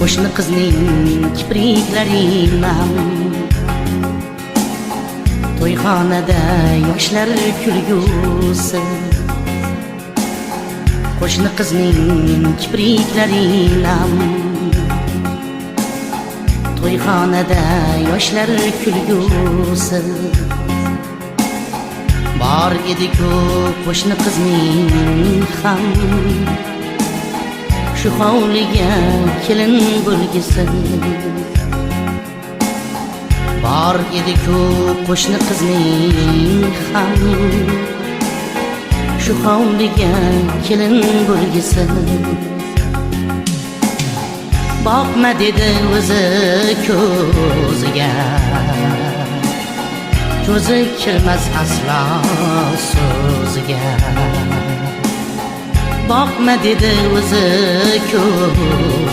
qo'shni qizning kipriklarinam to'yxonada yoshlar kulgusi qo'shni qizning kipriklarinam to'yxonada yoshlar kulgusi bor edi-ku qo'shni qizning ham shu hovliga kelin bo'lgisi bor edi-ku qo'shni qizning ham shu hovliga kelin bo'lgisi boqma dedi o'zi ko'ziga ko'zi kirmas aslo so'ziga boqma dedi o'zi ko'ziga